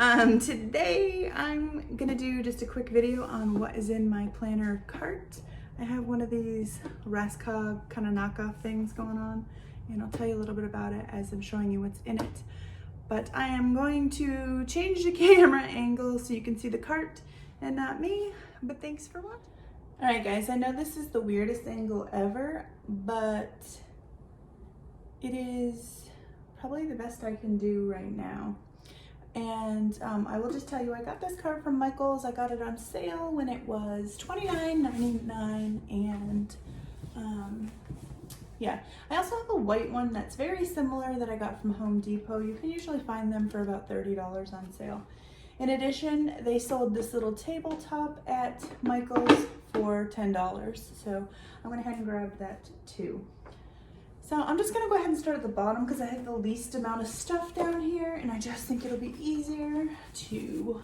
Today I'm gonna do just a quick video on what is in my planner cart. I have one of these Raskog kind of knockoff things going on, and I'll tell you a little bit about it as I'm showing you what's in it. But I am going to change the camera angle so you can see the cart and not me, but thanks for watching. All right guys, I know this is the weirdest angle ever, but it is probably the best I can do right now. And I will just tell you, I got this cart from Michael's. I got it on sale when it was $29.99, and yeah. I also have a white one that's very similar that I got from Home Depot. You can usually find them for about $30 on sale. In addition, they sold this little tabletop at Michael's for $10, so I went ahead and grabbed that too. So I'm just gonna go ahead and start at the bottom because I have the least amount of stuff down here, and I just think it'll be easier to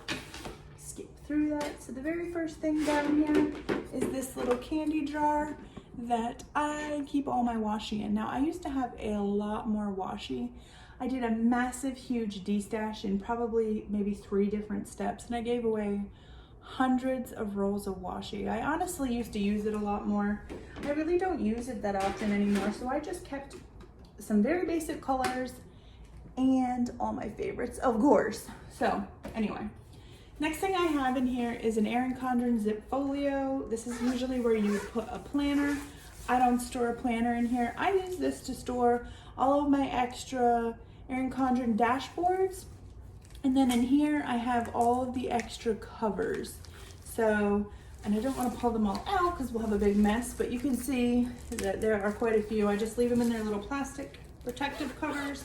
skip through that. So the very first thing down here is this little candy jar that I keep all my washi in. Now I used to have a lot more washi. I did a massive, huge destash in probably maybe 3 different steps, and I gave away hundreds of rolls of washi. I honestly used to use it a lot more. I really don't use it that often anymore, so I just kept some very basic colors and all my favorites, of course. So anyway, next thing I have in here is an Erin Condren Zip Folio. This is usually where you would put a planner. I don't store a planner in here. I use this to store all of my extra Erin Condren dashboards. And then in here, I have all of the extra covers. So, and I don't want to pull them all out because we'll have a big mess, but you can see that there are quite a few. I just leave them in their little plastic protective covers.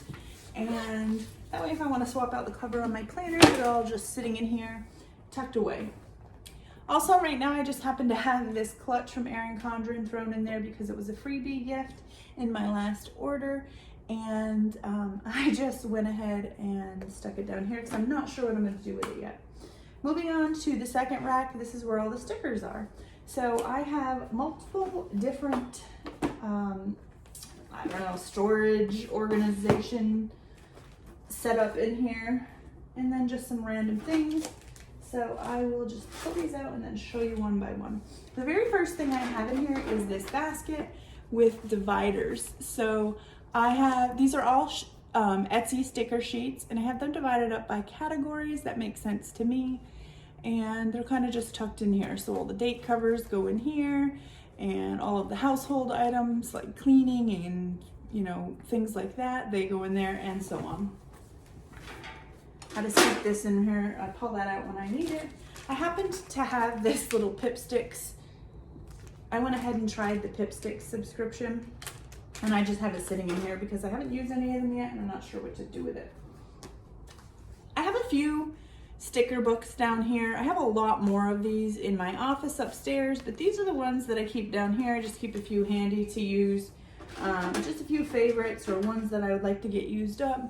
And that way, if I want to swap out the cover on my planner, they're all just sitting in here, tucked away. Also, right now, I just happen to have this clutch from Erin Condren thrown in there because it was a freebie gift in my last order. And I just went ahead and stuck it down here because I'm not sure what I'm going to do with it yet. Moving on to the second rack, this is where all the stickers are. So I have multiple different, I don't know, storage organization set up in here, and then just some random things. So I will just pull these out and then show you one by one. The very first thing I have in here is this basket with dividers. So I have, these are all Etsy sticker sheets, and I have them divided up by categories that make sense to me, and they're kind of just tucked in here. So all the date covers go in here, and all of the household items like cleaning and, you know, things like that, they go in there, and so on. How to stick this in here, I pull that out when I need it. I happened to have this little Pipsticks. I went ahead and tried the Pipsticks subscription, and I just have it sitting in here because I haven't used any of them yet, and I'm not sure what to do with it. I have a few sticker books down here. I have a lot more of these in my office upstairs, but these are the ones that I keep down here. I just keep a few handy to use, just a few favorites or ones that I would like to get used up.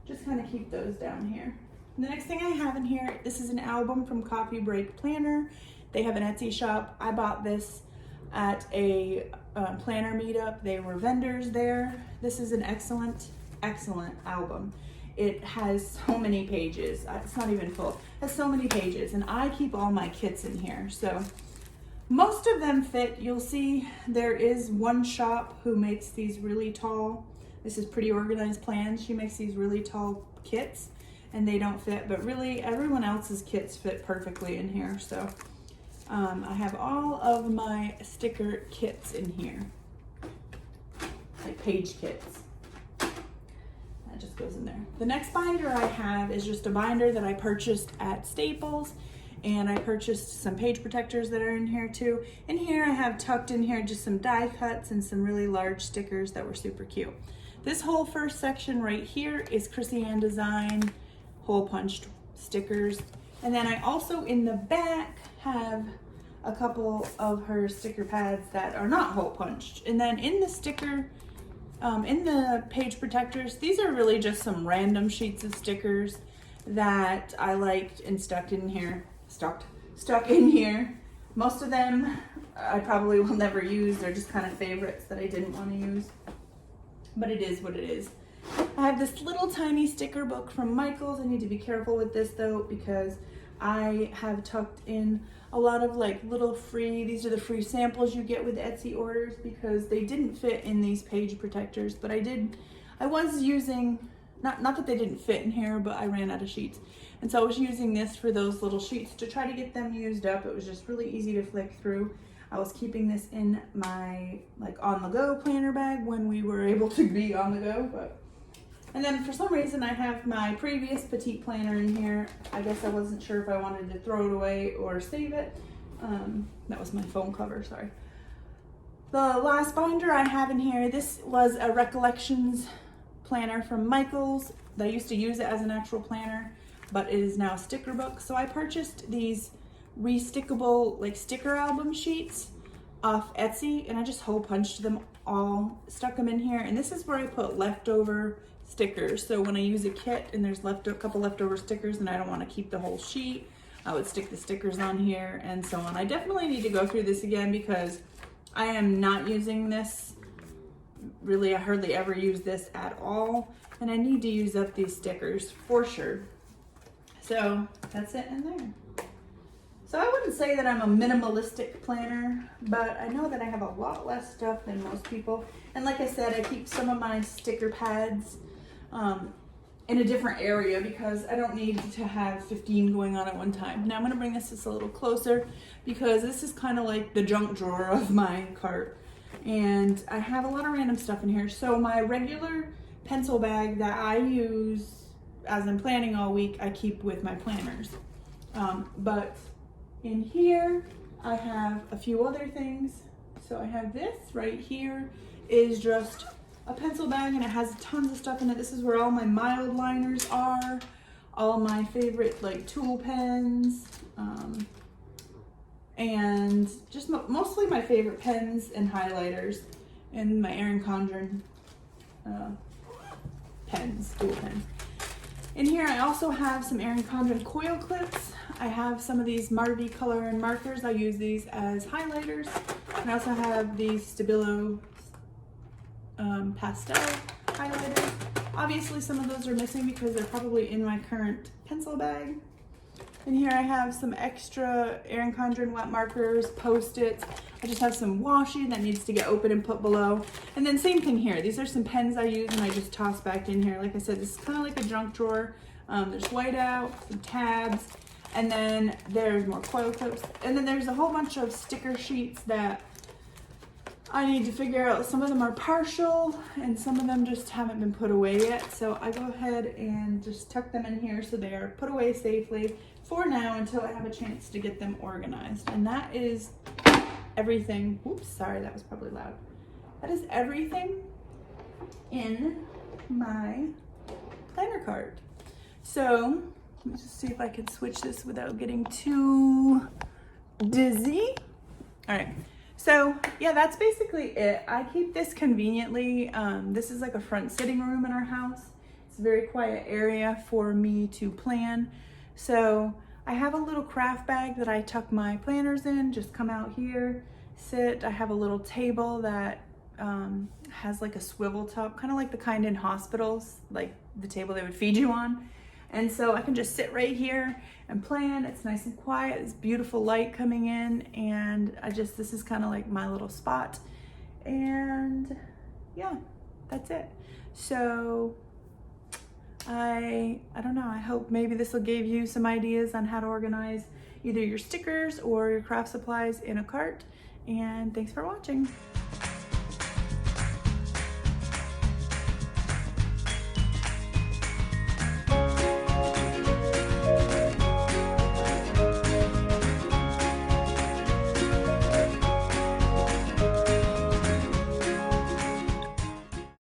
Just kind of keep those down here. And the next thing I have in here, this is an album from Coffee Break Planner. They have an Etsy shop. I bought this at a planner meetup. They were vendors there. This is an excellent album. It has so many pages. It's not even full. It has so many pages, and I keep all my kits in here. So most of them fit. You'll see there is one shop who makes these really tall. This is Pretty Organized Plans. She makes these really tall kits, and they don't fit, but really everyone else's kits fit perfectly in here. So I have all of my sticker kits in here, like page kits. That just goes in there. The next binder I have is just a binder that I purchased at Staples, and I purchased some page protectors that are in here too. In here I have tucked in here just some die cuts and some really large stickers that were super cute. This whole first section right here is Chrissy Ann Design hole punched stickers. And then I also in the back have a couple of her sticker pads that are not hole punched. And then in the sticker, in the page protectors, these are really just some random sheets of stickers that I liked and stuck in here. Stuck in here. Most of them I probably will never use. They're just kind of favorites that I didn't want to use. But it is what it is. I have this little tiny sticker book from Michaels. I need to be careful with this though, because I have tucked in a lot of like little free, these are the free samples you get with Etsy orders, because they didn't fit in these page protectors, but I was using, not that they didn't fit in here, but I ran out of sheets. And so I was using this for those little sheets to try to get them used up. It was just really easy to flick through. I was keeping this in my like on the go planner bag when we were able to be on the go, and then for some reason I have my previous petite planner in here. I guess I wasn't sure if I wanted to throw it away or save it. That was my phone cover, sorry. The last binder I have in here, this was a Recollections planner from Michaels. I used to use it as an actual planner, but it is now a sticker book. So I purchased these restickable like sticker album sheets off Etsy, and I just hole punched them all, stuck them in here, and this is where I put leftover stickers. So when I use a kit and there's a couple leftover stickers and I don't want to keep the whole sheet, I would stick the stickers on here and so on. I definitely need to go through this again because I am not using this. Really, I hardly ever use this at all, and I need to use up these stickers for sure. So that's it in there. So I wouldn't say that I'm a minimalistic planner, but I know that I have a lot less stuff than most people. And like I said, I keep some of my sticker pads in a different area because I don't need to have 15 going on at one time. Now I'm gonna bring this just a little closer because this is kind of like the junk drawer of my cart. And I have a lot of random stuff in here. So my regular pencil bag that I use as I'm planning all week, I keep with my planners. But in here, I have a few other things. So I have this right here is just a pencil bag, and it has tons of stuff in it. This is where all my mild liners are, all my favorite like tool pens, and just mostly my favorite pens and highlighters, and my Erin Condren pens, tool pens. In here I also have some Erin Condren coil clips. I have some of these Marvy color and markers. I use these as highlighters. And I also have these Stabilo pastel highlighters. Obviously some of those are missing because they're probably in my current pencil bag. And here I have some extra Erin Condren wet markers, Post-its. I just have some washi that needs to get open and put below. And then same thing here. These are some pens I use and I just toss back in here. Like I said, this is kind of like a junk drawer. There's whiteout, some tabs, and then there's more coil clips. And then there's a whole bunch of sticker sheets that I need to figure out. Some of them are partial and some of them just haven't been put away yet. So I go ahead and just tuck them in here so they are put away safely for now until I have a chance to get them organized. And that is everything. Oops, sorry, that was probably loud. That is everything in my planner cart. So let me just see if I can switch this without getting too dizzy. All right. So yeah, that's basically it. I keep this conveniently. This is like a front sitting room in our house. It's a very quiet area for me to plan. So I have a little craft bag that I tuck my planners in, just come out here, sit. I have a little table that has like a swivel top, kind of like the kind in hospitals, like the table they would feed you on. And so I can just sit right here and plan. It's nice and quiet. There's beautiful light coming in, and this is kind of like my little spot. And yeah, that's it. So I don't know, I hope maybe this will give you some ideas on how to organize either your stickers or your craft supplies in a cart. And thanks for watching.